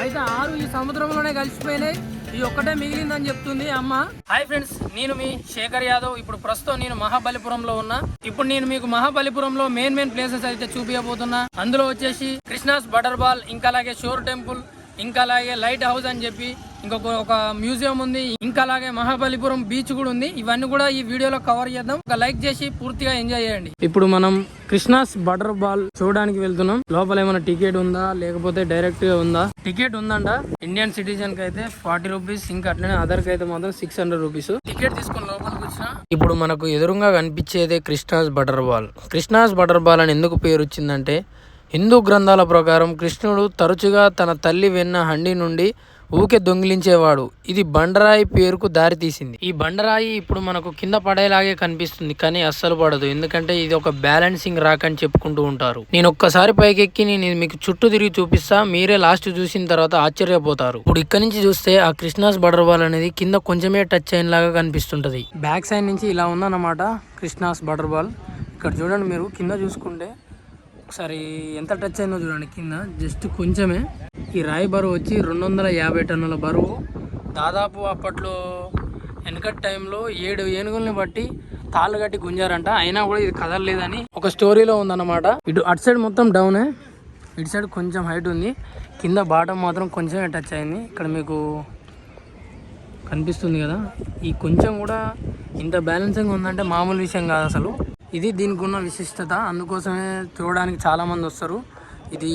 అయితే 6 ఈ సముద్రంలోనే కలిసిపోయినాయి, ఈ ఒక్కటే మిగిలిందని చెప్తుంది అమ్మ. హాయ్ ఫ్రెండ్స్, నేను మీ శేఖర్ యాదవ్. ఇప్పుడు ప్రస్తుతం నేను మహాబలిపురంలో ఉన్నా. ఇప్పుడు నేను మీకు మహాబలిపురంలో మెయిన్ ప్లేసెస్ అయితే చూపించబోతున్నా. అందులో వచ్చేసి కృష్ణాస్ బటర్ బాల్, ఇంకా అలాగే షోర్ టెంపుల్, ఇంకా అలాగే లైట్ హౌస్ అని చెప్పి ఒక మ్యూజియం ఉంది, ఇంకా అలాగే మహాబలిపురం బీచ్ కూడా ఉంది. ఇవన్నీ కూడా ఈ వీడియోలో కవర్ చేద్దాం. ఒక లైక్ చేసి పూర్తిగా ఎంజాయ్ చేయండి. ఇప్పుడు మనం కృష్ణాస్ బటర్ బాల్ చూడడానికి వెళ్తున్నాం. లోపల ఏమైనా టికెట్ ఉందా లేకపోతే డైరెక్ట్ గా ఉందా? టికెట్ ఉందంట. ఇండియన్ సిటిజన్ కి అయితే 40 రూపీస్, ఇంకా అట్లనే అదర్ కి అయితే మాత్రం 600 రూపీస్. టికెట్ తీసుకుని లోపలికి వచ్చిన ఇప్పుడు మనకు ఎదురుగా కనిపించేదే Krishna's butter ball. Krishna's butter ball అని ఎందుకు పేరు వచ్చిందంటే, హిందూ గ్రంథాల ప్రకారం కృష్ణుడు తరచుగా తన తల్లి వెన్న హండి నుండి ఊకే దొంగిలించేవాడు. ఇది బండరాయి పేరుకు దారి తీసింది. ఈ బండరాయి ఇప్పుడు మనకు కింద పడేలాగే కనిపిస్తుంది, కానీ అస్సలు పడదు. ఎందుకంటే ఇది ఒక బ్యాలెన్సింగ్ రాక్ అని చెప్పుకుంటూ ఉంటారు. నేను ఒక్కసారి పైకెక్కి నేను మీకు చుట్టూ తిరిగి చూపిస్తా, మీరే లాస్ట్ చూసిన తర్వాత ఆశ్చర్యపోతారు. ఇప్పుడు ఇక్కడ నుంచి చూస్తే ఆ కృష్ణాస్ బటర్ బాల్ అనేది కింద కొంచెమే టచ్ అయిన లాగా కనిపిస్తుంటది. బ్యాక్ సైడ్ నుంచి ఇలా ఉందన్నమాట కృష్ణాస్ బటర్ బాల్. ఇక్కడ చూడండి, మీరు కింద చూసుకుంటే ఒకసారి ఎంత టచ్ అయిందో చూడండి. కింద జస్ట్ కొంచెమే. ఈ రాయి బరువు వచ్చి 250 టన్నుల బరువు. దాదాపు అప్పట్లో వెనకటి టైంలో 7 ఏనుగుల్ని బట్టి తాళ్ళు కట్టి గుంజారంట, అయినా కూడా ఇది కదలలేదని ఒక స్టోరీలో ఉందన్నమాట. అటు సైడ్ మొత్తం డౌనే, ఇటు సైడ్ కొంచెం హైట్ ఉంది. కింద బాటం మాత్రం కొంచెమే టచ్ అయింది. ఇక్కడ మీకు కనిపిస్తుంది కదా, ఈ కొంచెం కూడా ఇంత బ్యాలెన్సింగ్ ఉందంటే మామూలు విషయం కాదు అసలు. ఇది దీనికి ఉన్న విశిష్టత, అందుకోసమే చూడడానికి చాలామంది వస్తారు. ఇది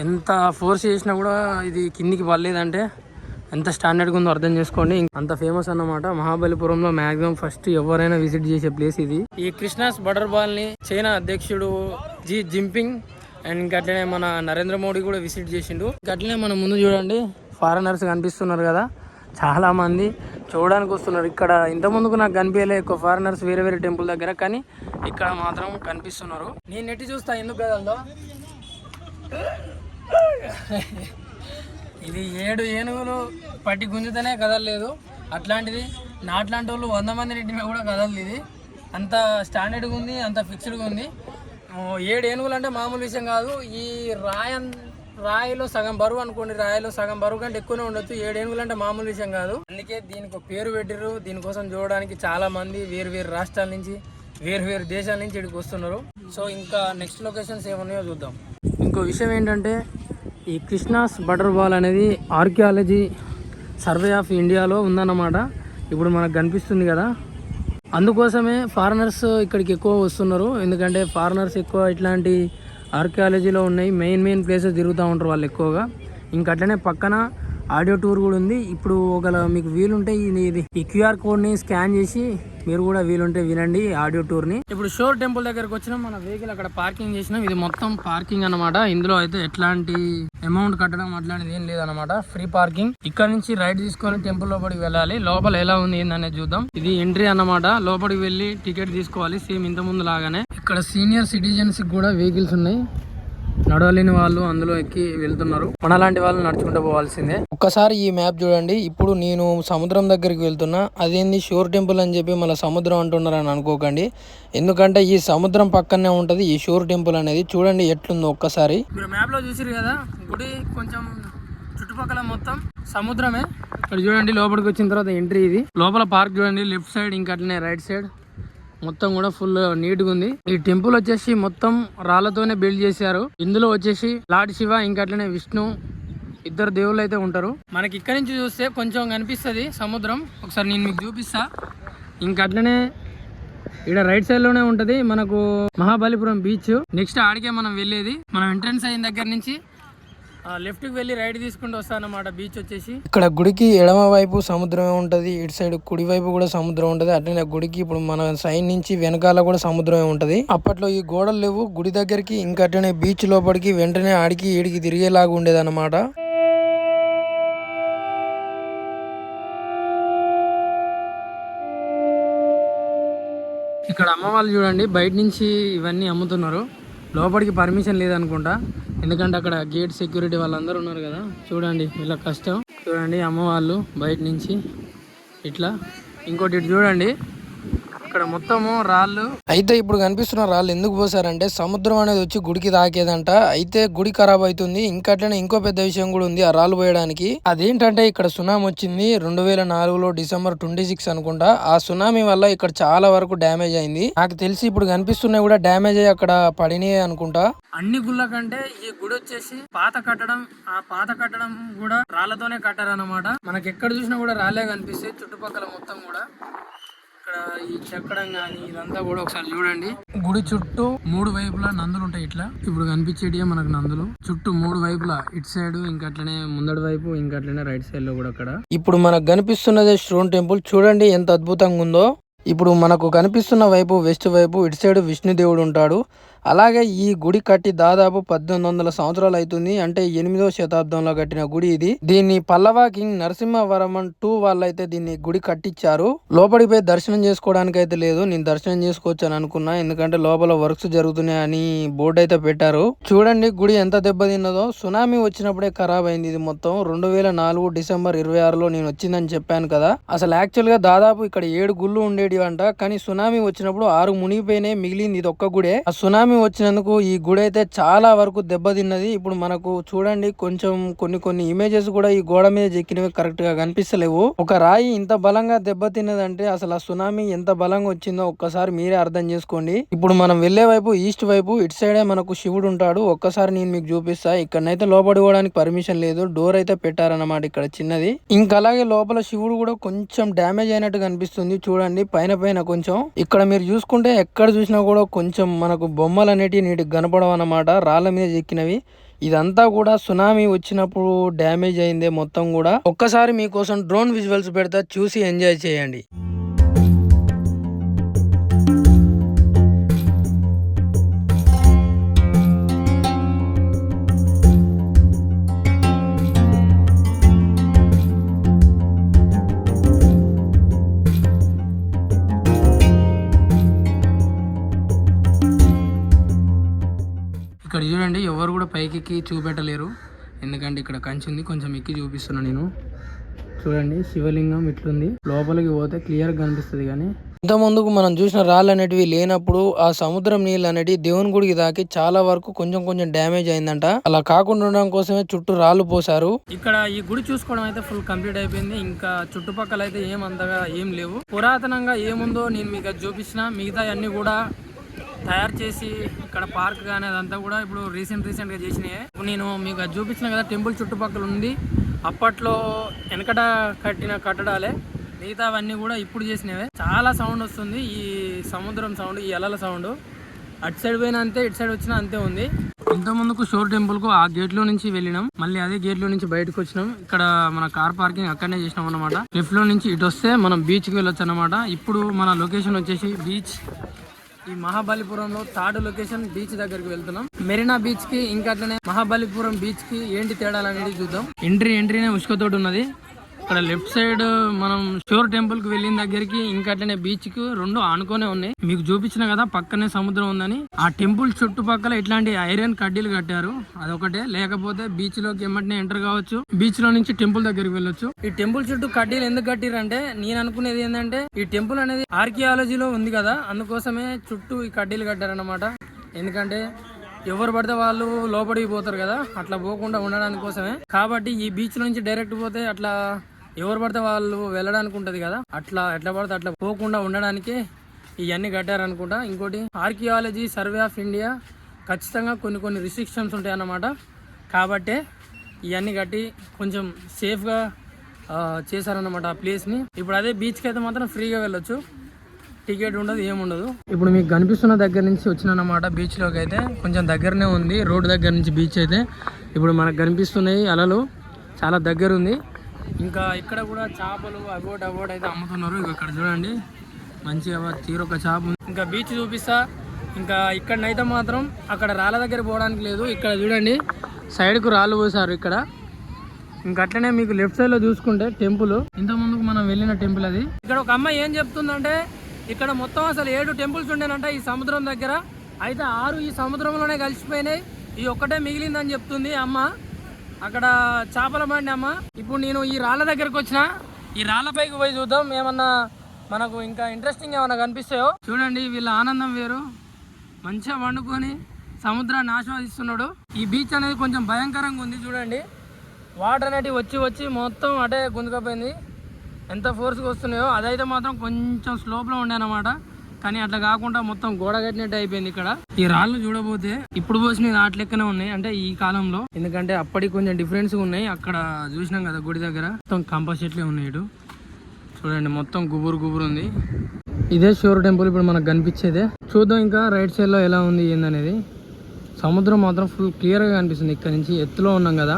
ఎంత ఫోర్స్ చేసినా కూడా ఇది కిందికి పడలేదంటే ఎంత స్టాండర్డ్గా ఉందో అర్థం చేసుకోండి. అంత ఫేమస్ అన్నమాట. మహాబలిపురంలో మ్యాక్సిమం ఫస్ట్ ఎవరైనా విజిట్ చేసే ప్లేస్ ఇది. ఈ కృష్ణాస్ బటర్ బాల్ని చైనా అధ్యక్షుడు జీ జింపింగ్ అండ్ ఇంకా అట్లనే మన నరేంద్ర మోడీ కూడా విజిట్ చేసిండు. అట్లనే మన ముందు చూడండి ఫారినర్స్ కనిపిస్తున్నారు కదా, చాలా మంది చూడడానికి వస్తున్నారు. ఇక్కడ ఇంత ముందుకు నాకు కనిపించలే ఎక్కువ ఫారినర్స్ వేరే టెంపుల్ దగ్గర, కానీ ఇక్కడ మాత్రం కనిపిస్తున్నారు. నేను నెట్టి చూస్తా ఎందుకు కదలదో. ఇది 7 ఏనుగులు పట్టి గుంజుతూనే కదలలేదు. అట్లాంటిది నాట్లాంటి వాళ్ళు 100 మంది నెట్టినా కూడా కదలదు. ఇది అంత స్టాండర్డ్గా ఉంది, అంత ఫిక్స్డ్గా ఉంది. 7 ఏనుగులు అంటే మామూలు విషయం కాదు. ఈ రాయిలో సగం బరువు అనుకోండి, రాయిలో సగం బరువు కంటే ఎక్కువనే ఉండొచ్చు. 7 ఏనుగులు అంటే మామూలు విషయం కాదు. అందుకే దీనికి ఒక పేరు పెట్టిరు. దీనికోసం చూడడానికి చాలా మంది వేరు రాష్ట్రాల నుంచి వేరు దేశాల నుంచి ఇక్కడికి వస్తున్నారు. సో ఇంకా నెక్స్ట్ లొకేషన్స్ ఏమున్నాయో చూద్దాం. ఇంకో విషయం ఏంటంటే, ఈ కృష్ణాస్ బటర్ బాల్ అనేది ఆర్కియాలజీ సర్వే ఆఫ్ ఇండియాలో ఉందన్నమాట. ఇప్పుడు మనకు కనిపిస్తుంది కదా, అందుకోసమే ఫారినర్స్ ఇక్కడికి ఎక్కువ వస్తున్నారు. ఎందుకంటే ఫారినర్స్ ఎక్కువ ఇట్లాంటి ఆర్కియాలజీలో ఉన్నాయి మెయిన్ ప్లేసెస్ తిరుగుతూ ఉంటారు వాళ్ళు ఎక్కువగా. ఇంకా అట్లనే పక్కన ఆడియో టూర్ కూడా ఉంది. ఇప్పుడు ఒకవేళ మీకు వీలుంటే ఈ క్యూఆర్ కోడ్ని స్కాన్ చేసి మీరు కూడా వీలుంటే వినండి ఆడియో టూర్ని. ఇప్పుడు షోర్ టెంపుల్ దగ్గరకు వచ్చినాం. మన వెహికల్ అక్కడ పార్కింగ్ చేసినాం. ఇది మొత్తం పార్కింగ్ అన్నమాట. ఇందులో అయితే ఎట్లాంటి అమౌంట్ కట్టడం అట్లాంటిది ఏం లేదన్నమాట, ఫ్రీ పార్కింగ్. ఇక్కడ నుంచి రైట్ తీసుకొని టెంపుల్ లోపలికి వెళ్ళాలి. లోపల ఎలా ఉంది ఏందనేది చూద్దాం. ఇది ఎంట్రీ అన్నమాట. లోపలికి వెళ్ళి టికెట్ తీసుకోవాలి సేమ్ ఇంత ముందు లాగానే. ఇక్కడ సీనియర్ సిటిజన్స్ కూడా వెహికల్స్ ఉన్నాయి. నడవలేని వాళ్ళు అందులో ఎక్కి వెళ్తున్నారు. మనలాంటి వాళ్ళు నడుచుకుంటూ పోవాల్సిందే. ఒక్కసారి ఈ మ్యాప్ చూడండి. ఇప్పుడు నేను సముద్రం దగ్గరికి వెళ్తున్నా. అదేంది షోర్ టెంపుల్ అని చెప్పి మళ్ళీ సముద్రం అంటున్నారని అనుకోకండి. ఎందుకంటే ఈ సముద్రం పక్కనే ఉంటది ఈ షోర్ టెంపుల్ అనేది. చూడండి ఎట్లుందో ఒక్కసారి. మీరు మ్యాప్ లో చూసిరు కదా, గుడి కొంచెం చుట్టుపక్కల మొత్తం సముద్రమే. ఇక్కడ చూడండి లోపలికి వచ్చిన తర్వాత ఎంట్రీ ఇది. లోపల పార్క్ చూడండి, లెఫ్ట్ సైడ్ ఇంకా అట్లనే రైట్ సైడ్ మొత్తం కూడా ఫుల్ నీట్ గా ఉంది. ఈ టెంపుల్ వచ్చేసి మొత్తం రాళ్లతోనే బిల్డ్ చేశారు. ఇందులో వచ్చేసి లార్డ్ శివ ఇంకా అట్లనే విష్ణు ఇద్దరు దేవుళ్ళు అయితే ఉంటారు. మనకి ఇక్కడ నుంచి చూస్తే కొంచెం కనిపిస్తుంది సముద్రం. ఒకసారి నేను మీకు చూపిస్తా. ఇంకా అట్లనే ఇక్కడ రైట్ సైడ్ లోనే ఉంటది మనకు మహాబలిపురం బీచ్. నెక్స్ట్ ఆడికే మనం వెళ్ళేది. మనం ఎంట్రన్స్ అయిన దగ్గర నుంచి లెఫ్ట్ కి వెళ్ళి రైట్ తీసుకుంటూ వస్తానన్నమాట. బీచ్ వచ్చేసి ఇక్కడ గుడికి ఎడమ వైపు సముద్రమే ఉంటది, ఇటు సైడ్ కుడి వైపు కూడా సముద్రం ఉంటది. అట్లనే గుడికి ఇప్పుడు మన సైడ్ నుంచి వెనకాల కూడా సముద్రమే ఉంటది. అప్పట్లో ఈ గోడలు లేవు గుడి దగ్గరికి. ఇంకా అట్లనే బీచ్ లోపలికి వెంటనే ఆడికి ఈడికి తిరిగేలాగా ఉండేది అన్నమాట. ఇక్కడ అమ్మ వాళ్ళు చూడండి బయట నుంచి ఇవన్నీ అమ్ముతున్నారు. లోపలికి పర్మిషన్ లేదనుకుంటా, ఎందుకంటే అక్కడ గేట్ సెక్యూరిటీ వాళ్ళందరూ ఉన్నారు కదా. చూడండి ఇలా కష్టం. చూడండి అమ్మ వాళ్ళు బయట నుంచి ఇట్లా. ఇంకోటి ఇటు చూడండి అక్కడ మొత్తము రాళ్ళు. అయితే ఇప్పుడు కనిపిస్తున్న రాళ్ళు ఎందుకు పోసారంటే సముద్రం అనేది వచ్చి గుడికి తాకేదంట. అయితే గుడి ఖరాబ్ అవుతుంది. ఇంకా అట్లనే ఇంకో పెద్ద విషయం కూడా ఉంది ఆ రాళ్ళు పోయడానికి. అదేంటంటే ఇక్కడ సునామీ వచ్చింది 2004లో డిసెంబర్ 26 అనుకుంటా. ఆ సునామీ వల్ల ఇక్కడ చాలా వరకు డ్యామేజ్ అయింది. నాకు తెలిసి ఇప్పుడు కనిపిస్తున్నాయి కూడా డ్యామేజ్ అయ్యి అక్కడ పడినాయి అనుకుంటా. అన్ని గుళ్ళ కంటే ఈ గుడి వచ్చేసి పాత కట్టడం. ఆ పాత కట్టడం కూడా రాళ్లతోనే కట్టారన్నమాట. మనకి ఎక్కడ చూసినా కూడా రాళ్ళే కనిపిస్తాయి చుట్టుపక్కల మొత్తం కూడా. ఇక్కడ ఈ చెక్కడం గానీ ఇదంతా కూడా ఒకసారి చూడండి. గుడి చుట్టూ 3 వైపులా నందులు ఉంటాయి. ఇట్లా ఇప్పుడు కనిపించేటివే మనకు నందులు. చుట్టూ 3 వైపులా ఇటు సైడ్ ఇంకా అట్లనే ముందడి వైపు ఇంకా అట్లనే రైట్ సైడ్ లో కూడా. అక్కడ ఇప్పుడు మనకు కనిపిస్తున్నదే శివుని టెంపుల్. చూడండి ఎంత అద్భుతంగా ఉందో. ఇప్పుడు మనకు కనిపిస్తున్న వైపు వెస్ట్ వైపు ఇటు సైడ్ విష్ణుదేవుడు ఉంటాడు. అలాగే ఈ గుడి కట్టి దాదాపు 1800 సంవత్సరాలు అవుతుంది. అంటే 8వ శతాబ్దంలో కట్టిన గుడి ఇది. దీన్ని పల్లవ కింగ్ నరసింహవర్మన్ II వాళ్ళైతే దీన్ని గుడి కట్టించారు. లోపలికి పోయి దర్శనం చేసుకోవడానికి అయితే లేదు. నేను దర్శనం చేసుకోవచ్చు అని అనుకున్నా, ఎందుకంటే లోపల వర్క్స్ జరుగుతున్నాయని బోర్డు అయితే పెట్టారు. చూడండి గుడి ఎంత దెబ్బతిన్నదో. సునామీ వచ్చినప్పుడే ఖరాబ్ అయింది ఇది మొత్తం. 2004 డిసెంబర్ 26లో నేను వచ్చిందని చెప్పాను కదా. అసలు యాక్చువల్ గా దాదాపు ఇక్కడ 7 గుళ్ళు ఉండేవి అంట. కానీ సునామీ వచ్చినప్పుడు 6 మునిగిపోయినాయి, మిగిలింది ఇది ఒక్క గుడే. ఆ సునామీ వచ్చినందుకు ఈ గుడి అయితే చాలా వరకు దెబ్బతిన్నది. ఇప్పుడు మనకు చూడండి కొంచెం కొన్ని ఇమేజెస్ కూడా ఈ గోడ మీద చెక్కినవి కరెక్ట్ గా కనిపిస్తలేవు. ఒక రాయి ఇంత బలంగా దెబ్బతిన్నదంటే అసలు ఆ సునామీ ఎంత బలంగా వచ్చిందో ఒక్కసారి మీరే అర్థం చేసుకోండి. ఇప్పుడు మనం వెళ్లే వైపు ఈస్ట్ వైపు ఇటు సైడే మనకు శివుడు ఉంటాడు. ఒక్కసారి నేను మీకు చూపిస్తా. ఇక్కడనైతే లోపడిపోవడానికి పర్మిషన్ లేదు, డోర్ అయితే పెట్టారన్నమాట ఇక్కడ చిన్నది. ఇంకా అలాగే లోపల శివుడు కూడా కొంచెం డ్యామేజ్ అయినట్టు కనిపిస్తుంది. చూడండి పైన కొంచెం. ఇక్కడ మీరు చూసుకుంటే ఎక్కడ చూసినా కూడా కొంచెం మనకు బొమ్మలు అనేటివి నీటికి కనపడవు అన్నమాట, రాళ్ళ మీద చెక్కినవి. ఇదంతా కూడా సునామీ వచ్చినప్పుడు డ్యామేజ్ అయిందే మొత్తం కూడా. ఒక్కసారి మీకోసం డ్రోన్ విజువల్స్ పెడతా, చూసి ఎంజాయ్ చేయండి. ఇక్కడ చూడండి ఎవరు కూడా పైకి చూపెట్టలేరు, ఎందుకంటే ఇక్కడ కంచి ఉంది. కొంచెం ఎక్కి చూపిస్తున్నా నేను. చూడండి శివలింగం ఇట్లుంది. లోపలికి పోతే క్లియర్ గా కనిపిస్తుంది. కానీ ఇంత ముందుకు మనం చూసిన రాళ్ళు అనేటివి లేనప్పుడు ఆ సముద్రం నీళ్ళు అనేటివి దేవుని గుడికి తాకి చాలా వరకు కొంచెం డ్యామేజ్ అయిందంట. అలా కాకుండా ఉండడం కోసమే చుట్టూ రాళ్ళు పోసారు. ఇక్కడ ఈ గుడి చూసుకోవడం అయితే ఫుల్ కంప్లీట్ అయిపోయింది. ఇంకా చుట్టుపక్కల అయితే అంతగా ఏం లేవు. పురాతనంగా ఏముందో నేను మీకు చూపించిన. మిగతా అన్ని కూడా తయారు చేసి ఇక్కడ పార్క్ కానీ అదంతా కూడా ఇప్పుడు రీసెంట్గా చేసినాయి. నేను మీకు అది చూపించిన కదా టెంపుల్ చుట్టుపక్కల ఉంది. అప్పట్లో వెనకట కట్టిన కట్టడాలే. మిగతా అవన్నీ కూడా ఇప్పుడు చేసినవే. చాలా సౌండ్ వస్తుంది, ఈ సముద్రం సౌండ్, ఈ అలల సౌండ్. అటు సైడ్ పోయినా అంతే, ఇటు సైడ్ వచ్చినా అంతే ఉంది. ఇంత ముందుకు షోర్ టెంపుల్ కు ఆ గేట్ లో నుంచి వెళ్ళినాం, మళ్ళీ అదే గేట్ లో నుంచి బయటకు వచ్చినాం. ఇక్కడ మన కార్ పార్కింగ్ అక్కడనే చేసినాం అనమాట. లెఫ్ట్ లో నుంచి ఇటు వస్తే మనం బీచ్ కి వెళ్ళొచ్చు అనమాట. ఇప్పుడు మన లొకేషన్ వచ్చేసి బీచ్. ఈ మహాబలిపురంలో 3rd లొకేషన్ బీచ్ దగ్గరికి వెళ్తున్నాం. మెరీనా బీచ్ కి ఇంకా అట్లనే మహాబలిపురం బీచ్ కి ఏంటి తేడాలు అనేది చూద్దాం. ఎంట్రీనే ఉసుకతోటి ఉన్నది. ఇక్కడ లెఫ్ట్ సైడ్ మనం షోర్ టెంపుల్ కి వెళ్ళిన దగ్గరికి ఇంకా అట్లనే బీచ్ కి 2 ఆనుకోనే ఉన్నాయి. మీకు చూపించిన కదా పక్కనే సముద్రం ఉందని. ఆ టెంపుల్ చుట్టుపక్కల ఇట్లాంటి ఐరన్ కడ్డీలు కట్టారు, అదొకటే. లేకపోతే బీచ్ లోకి ఎమ్మటినే ఎంటర్ కావచ్చు, బీచ్ లో నుంచి టెంపుల్ దగ్గరికి వెళ్ళొచ్చు. ఈ టెంపుల్ చుట్టూ కడ్డీలు ఎందుకు కట్టిరంటే నేను అనుకునేది ఏంటంటే ఈ టెంపుల్ అనేది ఆర్కియాలజీలో ఉంది కదా, అందుకోసమే చుట్టూ ఈ కడ్డీలు కట్టారన్నమాట. ఎందుకంటే ఎవరు పడితే వాళ్ళు లోపలికి పోతారు కదా, అట్లా పోకుండా ఉండడానికి కోసమే. కాబట్టి ఈ బీచ్ నుంచి డైరెక్ట్ పోతే అట్లా ఎవరు పడితే వాళ్ళు వెళ్ళడానికి ఉంటది కదా, అట్లా ఎట్లా పడితే అట్లా పోకుండా ఉండడానికి ఇవన్నీ కట్టారనుకుంటా. ఇంకోటి ఆర్కియాలజీ సర్వే ఆఫ్ ఇండియా ఖచ్చితంగా కొన్ని రిస్ట్రిక్షన్స్ ఉంటాయి అన్నమాట. కాబట్టే ఇవన్నీ కట్టి కొంచెం సేఫ్గా చేశారన్నమాట ఆ ప్లేస్ని. ఇప్పుడు అదే బీచ్కి అయితే మాత్రం ఫ్రీగా వెళ్ళొచ్చు, టికెట్ ఉండదు, ఏముండదు. ఇప్పుడు మీకు కనిపిస్తున్న దగ్గర నుంచి వచ్చినమాట బీచ్లోకి. అయితే కొంచెం దగ్గరనే ఉంది, రోడ్ దగ్గర నుంచి బీచ్ అయితే. ఇప్పుడు మనకు కనిపిస్తున్నాయి అలలు, చాలా దగ్గర ఉంది. ఇంకా ఇక్కడ కూడా చేపలు అబోట్ అయితే అమ్ముతున్నారు. ఇక్కడ చూడండి మంచిగా తీరొక చేప ఉంది. ఇంకా బీచ్ చూపిస్తా. ఇంకా ఇక్కడనైతే మాత్రం అక్కడ రాళ్ళ దగ్గర పోవడానికి లేదు. ఇక్కడ చూడండి సైడ్కు రాళ్ళు పోసారు ఇక్కడ. ఇంకా అట్లనే మీకు లెఫ్ట్ సైడ్ లో చూసుకుంటే టెంపుల్, ఇంత ముందుకు మనం వెళ్ళిన టెంపుల్ అది. ఇక్కడ ఒక అమ్మాయి ఏం చెప్తుందంటే ఇక్కడ మొత్తం అసలు 7 టెంపుల్స్ ఉండేనంట ఈ సముద్రం దగ్గర. అయితే 6 ఈ సముద్రంలోనే కలిసిపోయినాయి, ఈ ఒక్కటే మిగిలిందని చెప్తుంది అమ్మ. అక్కడ చేపల బండి అమ్మ. ఇప్పుడు నేను ఈ రాళ్ళ దగ్గరకు వచ్చిన, ఈ రాళ్ళ పైకి పోయి చూద్దాం ఏమన్నా మనకు ఇంకా ఇంట్రెస్టింగ్ ఏమైనా కనిపిస్తాయో చూడండి. వీళ్ళ ఆనందం వేరు, మంచిగా వండుకొని సముద్రాన్ని ఆస్వాదిస్తున్నాడు. ఈ బీచ్ అనేది కొంచెం భయంకరంగా ఉంది చూడండి. వాటర్ అనేటివి వచ్చి మొత్తం అటే గుంజుకపోయింది. ఎంత ఫోర్స్గా వస్తున్నాయో అదైతే మాత్రం కొంచెం స్లోప్లో ఉండే అన్నమాట. కానీ అట్లా కాకుండా మొత్తం గోడ కట్టినట్టు అయిపోయింది. ఇక్కడ ఈ రాళ్ళు చూడబోతే ఇప్పుడు పోసిన రాట్ లెక్కనే ఉన్నాయి, అంటే ఈ కాలంలో. ఎందుకంటే అప్పటికి కొంచెం డిఫరెన్స్ ఉన్నాయి. అక్కడ చూసినాం కదా గుడి దగ్గర మొత్తం కంప చెట్లే ఉన్నాయి. ఇటు చూడండి మొత్తం గుబురు ఉంది. ఇదే శివ టెంపుల్ ఇప్పుడు మనకు కనిపించేదే. చూద్దాం ఇంకా రైట్ సైడ్ లో ఎలా ఉంది ఏందనేది. సముద్రం మాత్రం ఫుల్ క్లియర్ గా కనిపిస్తుంది. ఇక్కడ నుంచి ఎత్తులో ఉన్నాం కదా,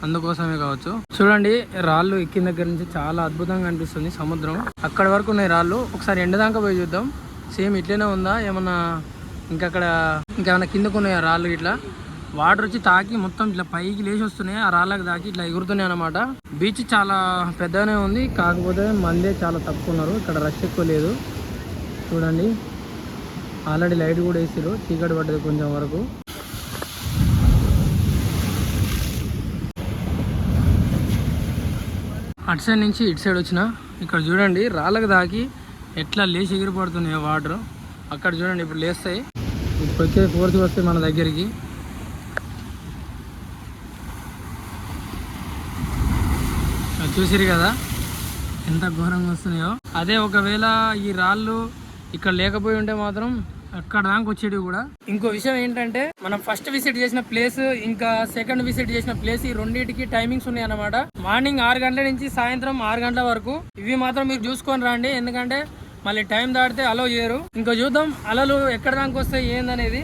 అందుకోసమే కావచ్చు. చూడండి రాళ్ళు ఎక్కిన దగ్గర నుంచి చాలా అద్భుతంగా కనిపిస్తుంది సముద్రం. అక్కడ వరకు ఉన్నాయి రాళ్ళు. ఒకసారి ఎండ దాకా పోయి చూద్దాం, సేమ్ ఇట్లనే ఉందా ఏమన్నా ఇంకేమన్నా కిందకు ఉన్నాయా రాళ్ళు. ఇట్లా వాటర్ వచ్చి తాకి మొత్తం ఇట్లా పైకి లేచి వస్తున్నాయి, ఆ రాళ్ళకి తాకి ఇట్లా ఎగురుతున్నాయి అనమాట. బీచ్ చాలా పెద్దగానే ఉంది, కాకపోతే మందే చాలా తక్కువ ఉన్నారు. ఇక్కడ రష్ ఎక్కువ లేదు. చూడండి ఆల్రెడీ లైట్ కూడా వేసారు, చీకటి పడ్డది కొంచెం వరకు. అటు సైడ్ నుంచి ఇటు సైడ్ వచ్చిన ఇక్కడ చూడండి రాళ్ళకి తాకి ఎట్లా లేచి ఎగిరిపడుతున్నాయో వాటర్. అక్కడ చూడండి ఇప్పుడు లేస్తాయి, ఇప్పుడు వచ్చే ఫోర్స్ వస్తాయి మన దగ్గరికి. చూసిరు కదా ఎంత ఘోరంగా వస్తున్నాయో. అదే ఒకవేళ ఈ రాళ్ళు ఇక్కడ లేకపోయి ఉంటే మాత్రం అక్కడ దాకా వచ్చేటివి కూడా. ఇంకో విషయం ఏంటంటే మనం ఫస్ట్ విజిట్ చేసిన ప్లేస్ ఇంకా సెకండ్ విజిట్ చేసిన ప్లేస్ ఈ రెండింటికి టైమింగ్స్ ఉన్నాయి అన్నమాట. మార్నింగ్ 6 గంటల నుంచి సాయంత్రం 6 గంటల వరకు. ఇవి మాత్రం మీరు చూసుకొని రండి, ఎందుకంటే మళ్ళీ టైం దాటితే అలో చేయరు. ఇంకో చూద్దాం అలలు ఎక్కడ దాకా వస్తాయి ఏందనేది.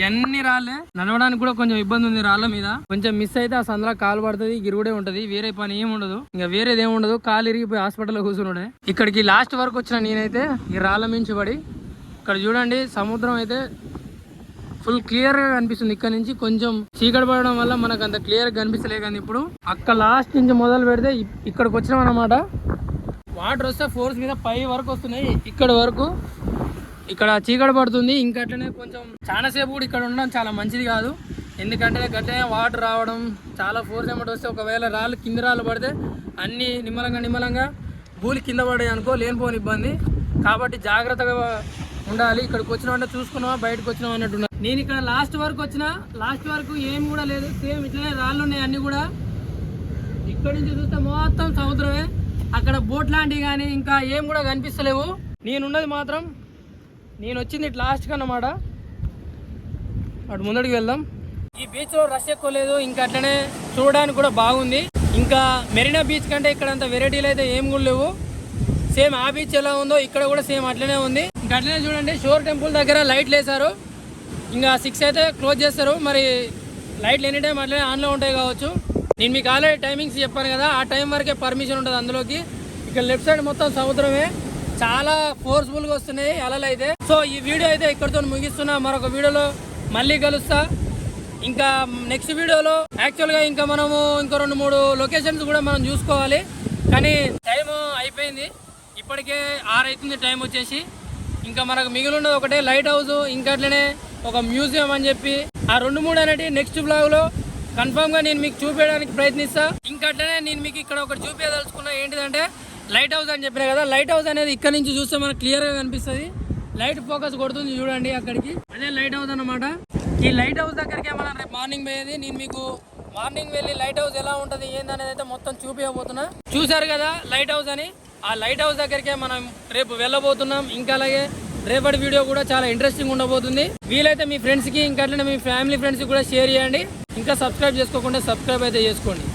ఎన్ని రాళ్ళే, నడవడానికి కూడా కొంచెం ఇబ్బంది ఉంది రాళ్ళ మీద. కొంచెం మిస్ అయితే ఆ సందులో కాలు పడుతుంది, గిరుగుడే ఉంటది, వేరే పని ఏమి ఉండదు. ఇంకా వేరేది ఏమి ఉండదు, కాలు ఇరిగిపోయి హాస్పిటల్లో కూర్చున్నాడే. ఇక్కడికి లాస్ట్ వరకు వచ్చిన నేనైతే ఈ రాళ్ళ మించి పడి. ఇక్కడ చూడండి సముద్రం అయితే ఫుల్ క్లియర్ గా కనిపిస్తుంది. ఇక్కడ నుంచి కొంచెం చీకటి పడడం వల్ల మనకు అంత క్లియర్ గా కనిపిస్తలే, కానీ ఇప్పుడు అక్కడ లాస్ట్ నుంచి మొదలు పెడితే ఇక్కడికి వచ్చినాం అనమాట. వాటర్ వస్తే ఫోర్స్ మీద పై వరకు వస్తున్నాయి, ఇక్కడ వరకు. ఇక్కడ చీకటి పడుతుంది. ఇంకా అట్లనే కొంచెం చాలా సేపు కూడా ఇక్కడ ఉండడం చాలా మంచిది కాదు, ఎందుకంటే గట్లనే వాటర్ రావడం చాలా ఫోర్స్ ఏమంటే వస్తే ఒకవేళ రాళ్ళు కింద రాళ్ళు పడితే అన్ని నిమ్మలంగా భూమి కింద పడాయి అనుకో, లేనిపోని ఇబ్బంది. కాబట్టి జాగ్రత్తగా ఉండాలి. ఇక్కడికి వచ్చినామంటే చూసుకున్నావా బయటకు వచ్చినాం అన్నట్టు. నేను ఇక్కడ లాస్ట్ వరకు వచ్చిన, లాస్ట్ వరకు ఏం కూడా లేదు, సేమ్ ఇట్లనే రాళ్ళు ఉన్నాయి అన్ని కూడా. ఇక్కడ నుంచి చూస్తే మొత్తం సముద్రమే. అక్కడ బోట్ లాంటివి కానీ ఇంకా ఏం కూడా కనిపిస్తలేవు. నేనున్నది మాత్రం, నేను వచ్చింది ఇట్లా లాస్ట్కి అన్నమాట. అటు ముందడికి వెళ్దాం. ఈ బీచ్లో రష్ ఎక్కువ లేదు, ఇంకా అట్లనే చూడడానికి కూడా బాగుంది. ఇంకా మెరీనా బీచ్ కంటే ఇక్కడ అంత వెరైటీలు అయితే ఏం కూడా లేవు. సేమ్ ఆ బీచ్ ఎలా ఉందో ఇక్కడ కూడా సేమ్ అట్లనే ఉంది. ఇంకా అట్లనే చూడండి శివ టెంపుల్ దగ్గర లైట్లు వేశారు. ఇంకా 6 అయితే క్లోజ్ చేస్తారు. మరి లైట్లు ఎనీ టైం అట్లనే ఆన్లో ఉంటాయి కావచ్చు. నేను మీకు ఆల్రెడీ టైమింగ్స్ చెప్పాను కదా, ఆ టైం వరకే పర్మిషన్ ఉంటుంది అందులోకి. ఇక్కడ లెఫ్ట్ సైడ్ మొత్తం సముద్రమే, చాలా ఫోర్స్ఫుల్గా వస్తున్నాయి అలలు అయితే. సో ఈ వీడియో అయితే ఇక్కడితో ముగిస్తున్నా. మరొక వీడియోలో మళ్ళీ కలుస్తా. ఇంకా నెక్స్ట్ వీడియోలో యాక్చువల్గా ఇంకా మనము ఇంకో 2-3 లొకేషన్స్ కూడా మనం చూసుకోవాలి, కానీ టైం అయిపోయింది. ఇప్పటికే 6 అవుతుంది టైం వచ్చేసి. ఇంకా మనకు మిగిలి ఉన్నది ఒకటే లైట్ హౌస్, ఇంకా అట్లనే ఒక మ్యూజియం అని చెప్పి. ఆ 2-3 అనేటివి నెక్స్ట్ బ్లాగ్లో కన్ఫామ్గా నేను మీకు చూపించడానికి ప్రయత్నిస్తా. ఇంకా అట్లనే నేను మీకు ఇక్కడ ఒకటి చూపించదలుచుకున్నా, ఏంటిదంటే లైట్ హౌస్ అని చెప్పినా కదా. లైట్ హౌస్ అనేది ఇక్కడ నుంచి చూస్తే మనకు క్లియర్గా కనిపిస్తుంది. లైట్ ఫోకస్ కొడుతుంది చూడండి అక్కడికి, అదే లైట్ హౌస్ అన్నమాట. ఈ లైట్ హౌస్ దగ్గరికే మనం రేపు మార్నింగ్ పోయేది. నేను మీకు మార్నింగ్ వెళ్ళి లైట్ హౌస్ ఎలా ఉంటుంది ఏందనేది అయితే మొత్తం చూపించబోతున్నా. చూసారు కదా లైట్ హౌస్ అని, ఆ లైట్ హౌస్ దగ్గరికే మనం రేపు వెళ్ళబోతున్నాం. ఇంకా అలాగే రేపటి వీడియో కూడా చాలా ఇంట్రెస్టింగ్ ఉండబోతుంది. వీలైతే మీ ఫ్రెండ్స్కి ఇంకా అట్లనే మీ ఫ్యామిలీ ఫ్రెండ్స్కి కూడా షేర్ చేయండి. ఇంకా సబ్స్క్రైబ్ చేసుకోకుండా సబ్స్క్రైబ్ అయితే చేసుకోండి.